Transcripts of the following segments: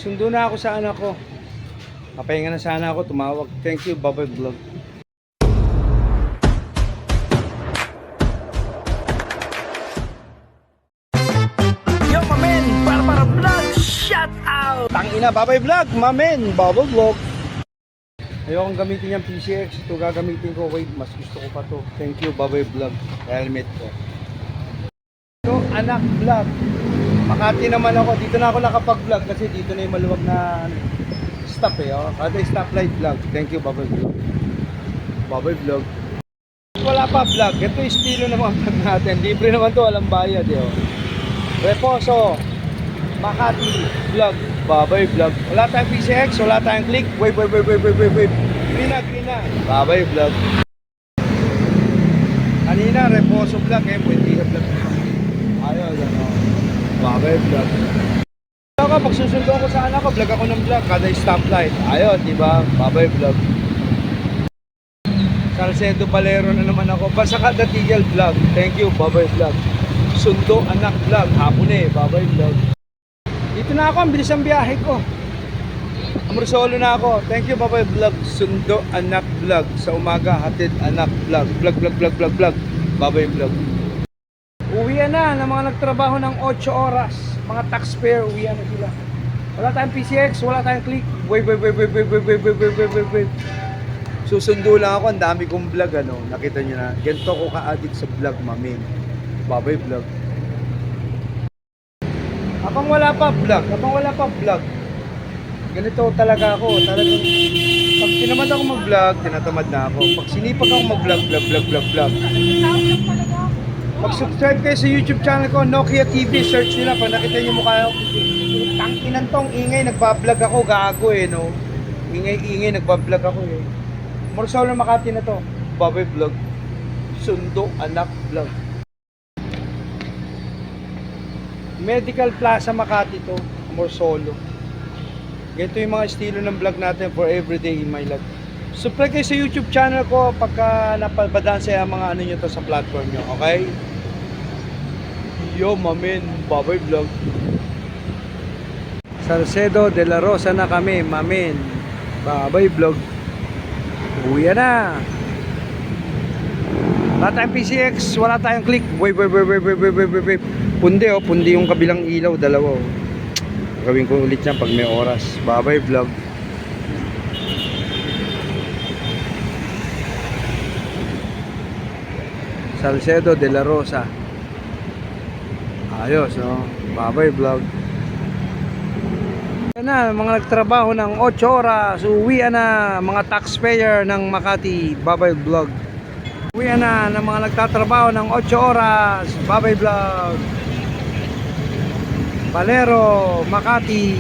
Sundo na ako sa anak ko. Papahinga na sana ako, tumawag. Thank you, Babay Vlog. Yo, mamen! Para Vlog! Shout out! Tangina, Babay Vlog! Mamen! Babay Vlog! Ayokong gamitin yung PCX. Ito gagamitin ko. Wait, mas gusto ko pa to. Thank you, Babay Vlog. Helmet ko. Ito, anak vlog. Makati naman ako. Dito na ako nakapag-vlog kasi dito na yung maluwag na stop eh. Oh. Kada stoplight vlog. Thank you, Babay Vlog. Babay Vlog. Wala pa vlog. Ito yung estilo naman vlog natin. Libre naman to. Walang bayad. Eh, oh. Reposo. Makati vlog. Babay Vlog. Wala tayong PCX. Wala tayong click. Wait. Green na. Babay Vlog. Kanina, Reposo vlog. Eh, Buendia vlog. Ayaw, yan o. Babay Vlog. Ako, pagsusundo ko sa anak ko, vlog ako ng vlog. Kada stoplight. Ayaw, diba? Babay Vlog. Salcedo Palero na naman ako. Basta kada tigil vlog. Thank you, Babay Vlog. Sundo anak vlog. Hapon eh, Babay Vlog. Dito na ako, ang bilis ang biyahe ko. Solo na ako. Thank you, Babay Vlog. Sundo anak vlog. Sa umaga, hatid anak vlog. Vlog. Babay Vlog. Uwian na ng mga nagtrabaho ng 8 oras. Mga taxpayer, uwian na sila. Wala tayong PCX, wala tayong click. Wait. Susundo lang ako, ang dami kong vlog, ano. Nakita nyo na. Ganito ko ka-addict sa vlog, mamin. Babay Vlog. Habang wala pa vlog, ganito talaga ako. Talagang, pag tinamad ako mag-vlog, tinatamad na ako. Pag sinipag ako mag-vlog, vlog. Mag-subscribe kayo sa YouTube channel ko, Nokia TV. Search nila, pag nakita nyo mukha ko. Tangkinan tong ingay, nagbablog ako, gago eh, no. Ingay, nagbablog ako eh. Morsolo Makati na to. Babay Vlog. Sundo anak vlog. Medical Plaza Makati to. Morsolo. Ganito yung mga estilo ng vlog natin for everyday in my life. Subscribe kayo sa YouTube channel ko pagka napadaan sa mga ano nyo to sa platform nyo. Okay? Yo, mamin. Babay Vlog. Salcedo de la Rosa na kami, mamin. Babay Vlog. Uwi na. Wala tayong PCX, wala tayong click. Wait. Pundi yung kabilang ilaw, dalawa. Gawin ko ulit yan pag may oras. Babay Vlog. Salcedo de la Rosa. Ayos, no? Babay Vlog. Yan na, mga nagtrabaho ng 8 oras, uwian na mga taxpayer ng Makati, Babay Vlog. Uwian na ng mga nagtatrabaho ng 8 oras, Babay Vlog. Palero, Makati.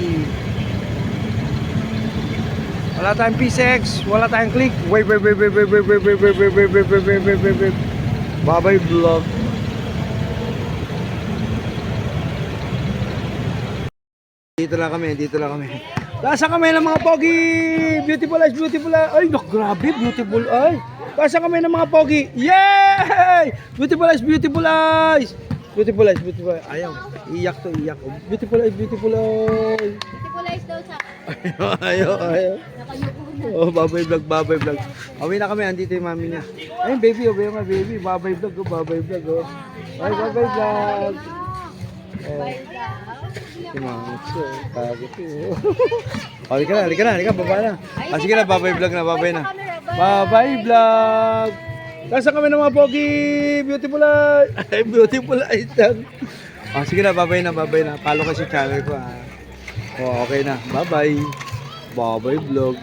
Wala tayong PCX, wala tayong click. Wait. Babay Vlog. Dito lang kami. Tasa kami ng mga pogi. Beautiful eyes. Ay, grabe, beautiful eyes. Tasa kami ng mga pogi. Yay! Beautiful eyes. Ayaw. Iyak. Beautiful eyes. Beautiful eyes daw sa Ayaw. nakayuko na. Oh, Babay Vlog. Awi na kami, andito yung mami niya. Ayun, baby, baby. Babay Vlog. Ay, Babay Vlog. Bye daw. Kumangatso, pagod yun. Halika na, baba na. Sige na, Babay Vlog na. Babay Vlog. Nasa kami ng mga pogi. Beautiful eyes. Ay, beautiful eyes lang. Sige na, babay na. Follow ka sa channel ko. Okay na, bye-bye. Babay Vlog.